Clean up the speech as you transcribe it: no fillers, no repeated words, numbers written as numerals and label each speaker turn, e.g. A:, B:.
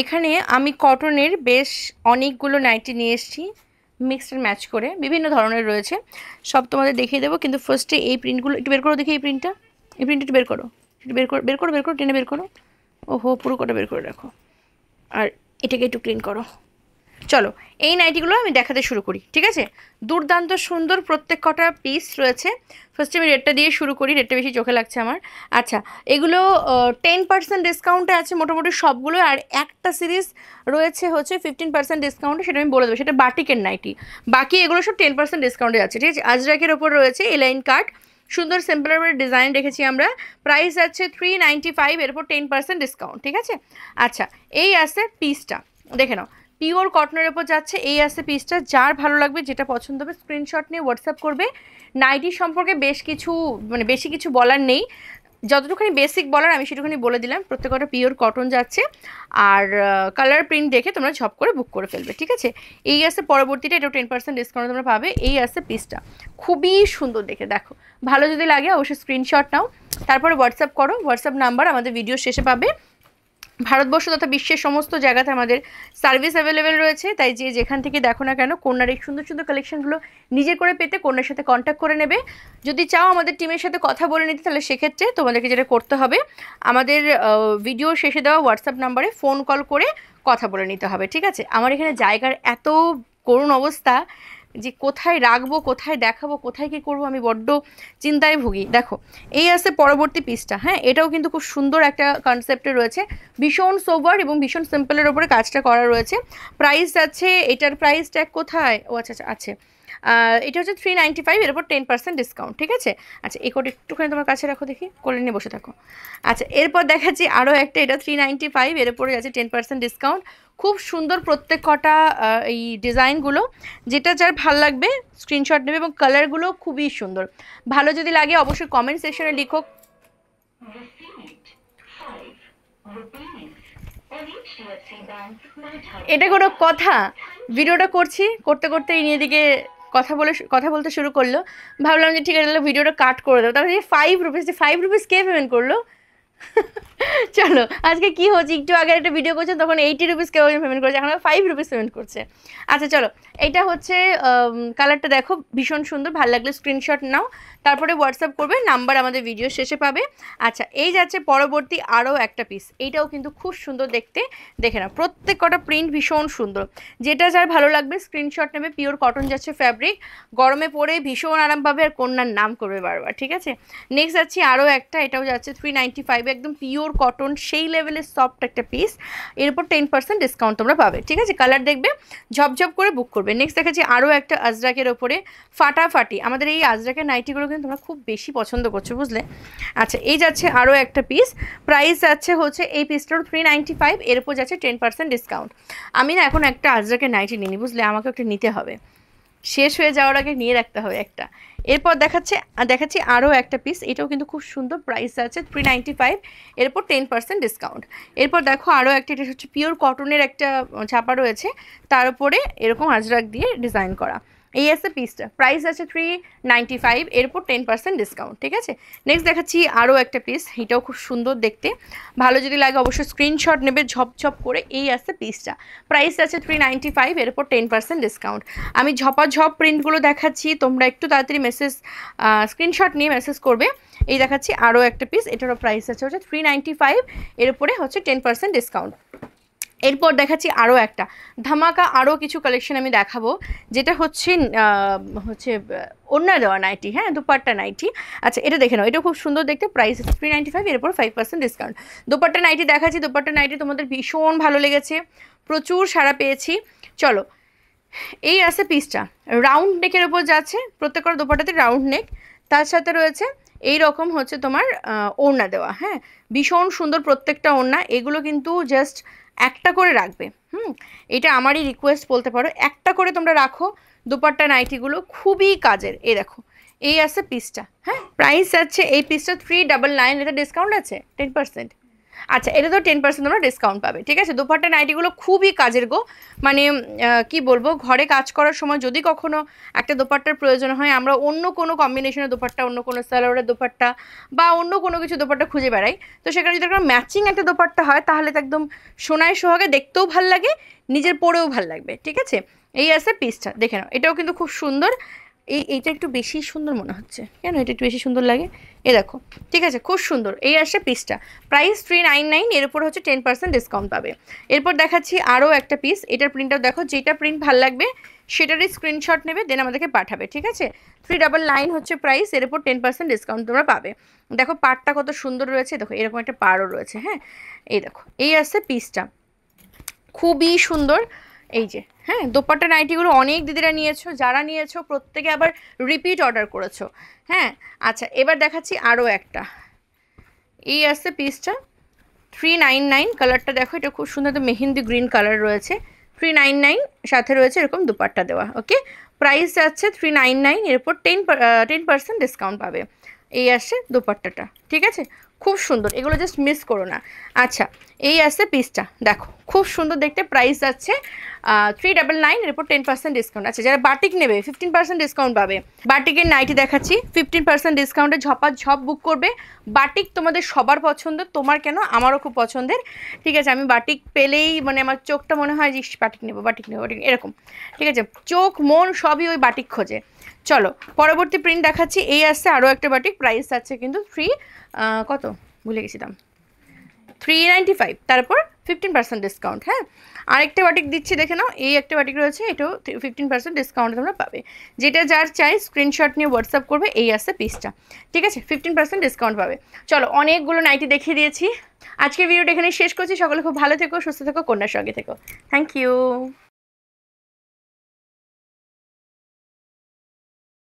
A: এখানে আমি কটনের বেশ অনেকগুলো নাইটি নিয়ে এসেছি, মিক্সড অ্যান্ড ম্যাচ করে বিভিন্ন ধরনের রয়েছে, সব তোমাদের দেখিয়ে দেবো। কিন্তু ফার্স্টে এই প্রিন্টগুলো একটু বের করো দেখি, এই প্রিন্টটা একটু বের করো, একটু বের করো টেনে বের করো। ওহো, পুরো কটা বের করে রাখো, আর এটাকে একটু ক্লিন করো। চলো এই নাইটিগুলো আমি দেখাতে শুরু করি, ঠিক আছে? দুর্দান্ত সুন্দর প্রত্যেক কটা পিস রয়েছে। ফার্স্টে আমি রেটটা দিয়ে শুরু করি, রেটটা বেশি চোখে লাগছে আমার। আচ্ছা, এগুলো 10% ডিসকাউন্টে আছে মোটামুটি সবগুলো, আর একটা সিরিজ রয়েছে হচ্ছে 15% ডিসকাউন্টে, সেটা আমি বলে দেবো, সেটা বাটিকের নাইটি। বাকি এগুলো সব 10% ডিসকাউন্টে যাচ্ছে, ঠিক আছে? আজরাকের ওপর রয়েছে এলাইন কাট, সুন্দর সিম্পলের ডিজাইন রেখেছি আমরা। প্রাইস আছে 395, এরপর 10% ডিসকাউন্ট, ঠিক আছে? আচ্ছা, এই আছে পিসটা, দেখে নাও, পিওর কটনের ওপর যাচ্ছে। এই আছে পিসটা, যার ভালো লাগবে যেটা পছন্দ হবে স্ক্রিনশট নিয়ে হোয়াটসঅ্যাপ করবে। নাইটি সম্পর্কে বেশি কিছু বলার নেই, যতটুখানি বেসিক বলার আমি সেটুখানি বলে দিলাম। প্রত্যেকটা পিওর কটন যাচ্ছে, আর কালার প্রিন্ট দেখে তোমরা ঝপ করে বুক করে ফেলবে, ঠিক আছে? এই আছে পরবর্তীটা, এটাও 10% ডিসকাউন্ট তোমরা পাবে। এই আছে পিসটা, খুবই সুন্দর দেখে, দেখো। ভালো যদি লাগে অবশ্যই স্ক্রিনশট নাও, তারপরে হোয়াটসঅ্যাপ করো। হোয়াটসঅ্যাপ নাম্বার আমাদের ভিডিও শেষে পাবে। ভারতবর্ষ তথা বিশ্বের সমস্ত জায়গাতে আমাদের সার্ভিস অ্যাভেলেবেল রয়েছে, তাই যে যেখান থেকে দেখো না কেন কন্যার এই সুন্দর সুন্দর কালেকশনগুলো নিজের করে পেতে কন্যার সাথে কন্ট্যাক্ট করে নেবে। যদি চাও আমাদের টিমের সাথে কথা বলে নিতে, তাহলে সেক্ষেত্রে তোমাদেরকে যেটা করতে হবে, আমাদের ভিডিও শেষে দেওয়া হোয়াটসঅ্যাপ নাম্বারে ফোন কল করে কথা বলে নিতে হবে, ঠিক আছে? আমার এখানে জায়গার এত করুণ অবস্থা যে কোথায় রাখবো, কোথায় দেখাবো, কোথায় কী করবো, আমি বড্ড চিন্তায় ভুগি। দেখো, এই আছে পরবর্তী পিসটা, হ্যাঁ, এটাও কিন্তু খুব সুন্দর একটা কনসেপ্টে রয়েছে, ভীষণ সোবার এবং ভীষণ সিম্পলের ওপরে কাজটা করা রয়েছে। প্রাইস আছে, এটার প্রাইস ট্যাগ কোথায়, ও আচ্ছা আচ্ছা আছে, এটা হচ্ছে 395, এর উপর 10% ডিসকাউন্ট, ঠিক আছে? আচ্ছা, এই কোড একটুখানি তোমার কাছে রাখো দেখি, কোলে নিয়ে বসে থাকো। আচ্ছা, এরপর দেখাচ্ছি আরও একটা, এটা 395, এর উপরে আছে 10% ডিসকাউন্ট। খুব সুন্দর প্রত্যেক কটা এই ডিজাইনগুলো, যেটা যার ভাল লাগবে স্ক্রিনশট নেবে, এবং কালারগুলো খুবই সুন্দর। ভালো যদি লাগে অবশ্যই কমেন্ট সেকশনে লিখো। এটা কোনো কথা? ভিডিওটা করছি, করতে করতে নিয়ে দিকে কথা বলতে শুরু করলো। ভাবলাম যে ঠিক আছে, তাহলে ভিডিওটা কাট করে দেবো। তারপরে 5 রুপিস, 5 রুপিস কে পেমেন্ট করলো? চলো, আজকে কি হচ্ছে, একটু আগে একটা ভিডিও করছে তখন 80 রুপিস কেউ পেমেন্ট করেছে, এখন 5 রুপিস পেমেন্ট করছে। আচ্ছা চলো, এইটা হচ্ছে কালারটা দেখো, ভীষণ সুন্দর, ভালো লাগলে স্ক্রিনশট নাও, তারপরে হোয়াটসঅ্যাপ করবে, নাম্বার আমাদের ভিডিও শেষে পাবে। আচ্ছা, এই যাচ্ছে পরবর্তী আরও একটা পিস, এইটাও কিন্তু খুব সুন্দর দেখতে, দেখে নাও, প্রত্যেক কটা প্রিন্ট ভীষণ সুন্দর, যেটা যার ভালো লাগবে স্ক্রিনশট নেবে। পিওর কটন যাচ্ছে ফ্যাব্রিক, গরমে পরে ভীষণ আরাম পাবে, আর কন্যার নাম করবে বারবার, ঠিক আছে? নেক্সট যাচ্ছি আরও একটা, এটাও যাচ্ছে 395, একদম পিওর কটন, সেই লেভেলের সফট একটা পিস, এরপর 10% ডিসকাউন্ট তোমরা পাবে, ঠিক আছে? কালার দেখবে, ঝপঝপ করে বুক করবে। নেক্সট দেখাচ্ছি আরও একটা আজরাকের ওপরে, ফাটাফাটি। আমাদের এই আজরাকের নাইটিগুলো কিন্তু তোমরা খুব বেশি পছন্দ করছো, বুঝলে? আচ্ছা, এই যাচ্ছে আরও একটা পিস, প্রাইস যাচ্ছে হচ্ছে এই পিসটার 395, এর উপর যাচ্ছে 10% ডিসকাউন্ট। আমি না এখন একটা আজরাকের নাইটি নিই, বুঝলে? আমাকে একটা নিতে হবে, শেষ হয়ে যাওয়ার আগে নিয়ে রাখতে হবে একটা। এরপর দেখাচ্ছি আরও একটা পিস, এটাও কিন্তু খুব সুন্দর, প্রাইস আছে 395, এরপর 10% ডিসকাউন্ট। এরপর দেখো আরও একটা, এটা হচ্ছে পিওর কটনের একটা ছাপা রয়েছে, তার উপরে এরকম আজরাক দিয়ে ডিজাইন করা। এই আছে পিসটা, প্রাইস আছে 395, এরপর 10% ডিসকাউন্ট, ঠিক আছে? নেক্সট দেখাচ্ছি আরও একটা পিস, এটাও খুব সুন্দর দেখতে, ভালো যদি লাগে অবশ্যই স্ক্রিনশট নেবে ঝপঝপ করে। এই আছে পিসটা, প্রাইস আছে 395, এরপর 10% ডিসকাউন্ট। আমি ঝপাঝপ প্রিন্টগুলো দেখাচ্ছি, তোমরা একটু তাড়াতাড়ি স্ক্রিনশট নিয়ে মেসেজ করবে। এই দেখাচ্ছি আরও একটা পিস, এটারও প্রাইস আছে হচ্ছে 395, এর উপরে হচ্ছে 10% ডিসকাউন্ট। এরপর দেখাচ্ছি আরও একটা ধামাকা, আরও কিছু কালেকশন আমি দেখাবো, যেটা হচ্ছে ওড়না দেওয়া নাইটি, হ্যাঁ, দুপাট্টা নাইটি। আচ্ছা, এটা দেখে নাও, এটা খুব সুন্দর দেখতে, প্রাইস 395, এর উপর 5% ডিসকাউন্ট। দুপাট্টা নাইটি দেখাচ্ছি, দুপাট্টা নাইটি তোমাদের ভীষণ ভালো লেগেছে, প্রচুর সাড়া পেয়েছি। চলো, এই আছে পিসটা, রাউন্ড নেকের ওপর যাচ্ছে, প্রত্যেকটা দুপাট্টাতে রাউন্ড নেক, তার সাথে রয়েছে এই রকম হচ্ছে তোমার ওড়না দেওয়া, হ্যাঁ, ভীষণ সুন্দর প্রত্যেকটা ওড়না। এগুলো কিন্তু জাস্ট একটা করে রাখবে, এটা আমারই রিকোয়েস্ট বলতে পারো, একটা করে তোমরা রাখো দুপাট্টা নাইটিগুলো, খুবই কাজের। এই দেখো, এই আছে পিসটা, হ্যাঁ, প্রাইস আছে এই পিসটা 399, এটা ডিসকাউন্ট আছে 10%। আচ্ছা, এটা তো 10% তোমরা ডিসকাউন্ট পাবে, ঠিক আছে। দোপাট্টা নাইটিগুলো খুবই কাজের গো, মানে কি বলবো, ঘরে কাজ করার সময় যদি কখনো একটা দোপাট্টার প্রয়োজন হয়, আমরা অন্য কোনো কম্বিনেশনের দোপাট্টা, অন্য কোনো সালোয়ারের দোপাট্টা বা অন্য কোনো কিছু দোপাট্টা খুঁজে বেড়াই, তো সেখানে যদি একটা ম্যাচিং একটা দোপাট্টা হয় তাহলে তো একদম সোনায় সোহাগে, দেখতেও ভাল লাগে, নিজের পরেও ভাল লাগবে, ঠিক আছে। এই আছে পিসটা, দেখে নাও, এটাও কিন্তু খুব সুন্দর। এইটা একটু বেশি সুন্দর মনে হচ্ছে, কেন এটা একটু বেশি সুন্দর লাগে, এ দেখো, ঠিক আছে, খুব সুন্দর। এই আসছে পিসটা, প্রাইস 399, এর উপর হচ্ছে 10% ডিসকাউন্ট পাবে। এরপর দেখাচ্ছি আরও একটা পিস, এটার প্রিন্টটাও দেখো, যেটা প্রিন্ট ভাল লাগবে সেটারই স্ক্রিনশট নেবে, দেন আমাদেরকে পাঠাবে, ঠিক আছে। 399 হচ্ছে প্রাইস, এর উপর 10% ডিসকাউন্ট তোমরা পাবে। দেখো পাড়টা কত সুন্দর রয়েছে, দেখো এরকম একটা পাড়ও রয়েছে, হ্যাঁ। এই দেখো, এই আসছে পিসটা, খুবই সুন্দর। এই যে, হ্যাঁ, দোপাট্টা নাইটিগুলো অনেক দিদিরা নিয়েছো, যারা নিয়েছো প্রত্যেকে আবার রিপিট অর্ডার করেছো, হ্যাঁ। আচ্ছা, এবার দেখাচ্ছি আরও একটা, এই আসছে পিসটা 399, কালারটা দেখো, এটা খুব সুন্দর, তো মেহেন্দি গ্রিন কালার রয়েছে। 399, সাথে রয়েছে এরকম দুপাট্টা দেওয়া, ওকে। প্রাইস যাচ্ছে 399, এর উপর 10% ডিসকাউন্ট পাবে। এই আসছে দোপাট্টাটা, ঠিক আছে, খুব সুন্দর, এগুলো জাস্ট মিস করো না। আচ্ছা, এই আসছে পিসটা, দেখো খুব সুন্দর দেখতে, প্রাইস যাচ্ছে 399, এর উপর 10% ডিসকাউন্ট। আচ্ছা, যারা বাটিক নেবে 15% ডিসকাউন্ট পাবে। বাটিকের নাইটি দেখাচ্ছি, 15% ডিসকাউন্টে ঝপাঝপ বুক করবে। বাটিক তোমাদের সবার পছন্দ, তোমার কেন, আমারও খুব পছন্দের, ঠিক আছে। আমি বাটিক পেলেই মানে আমার চোখটা মনে হয় যে বাটিক নেবো, বাটিক নেবো, বাটিক, এরকম, ঠিক আছে, চোখ মন সবই ওই বাটিক খোঁজে। চলো পরবর্তী প্রিন্ট দেখাচ্ছি, এই আসছে আরও একটা বাটিক, প্রাইস আছে কিন্তু কত ভুলে গেছি দাম, 395, তারপর 15% ডিসকাউন্ট, হ্যাঁ। আরেকটা বাটিক দিচ্ছি, দেখে নাও, এই একটা বাটিক রয়েছে, এটাও 15% ডিসকাউন্ট তোমরা পাবে। যেটা যার চাই স্ক্রিনশট নিয়ে হোয়াটসঅ্যাপ করবে। এই আসছে পিসটা, ঠিক আছে, 15% ডিসকাউন্ট পাবে। চলো, অনেকগুলো নাইটি দেখিয়ে দিয়েছি, আজকের ভিডিওটা এখানে শেষ করছি। সকলে খুব ভালো থেকো, সুস্থ থেকো, কন্যার সঙ্গে থেকো। Thank you.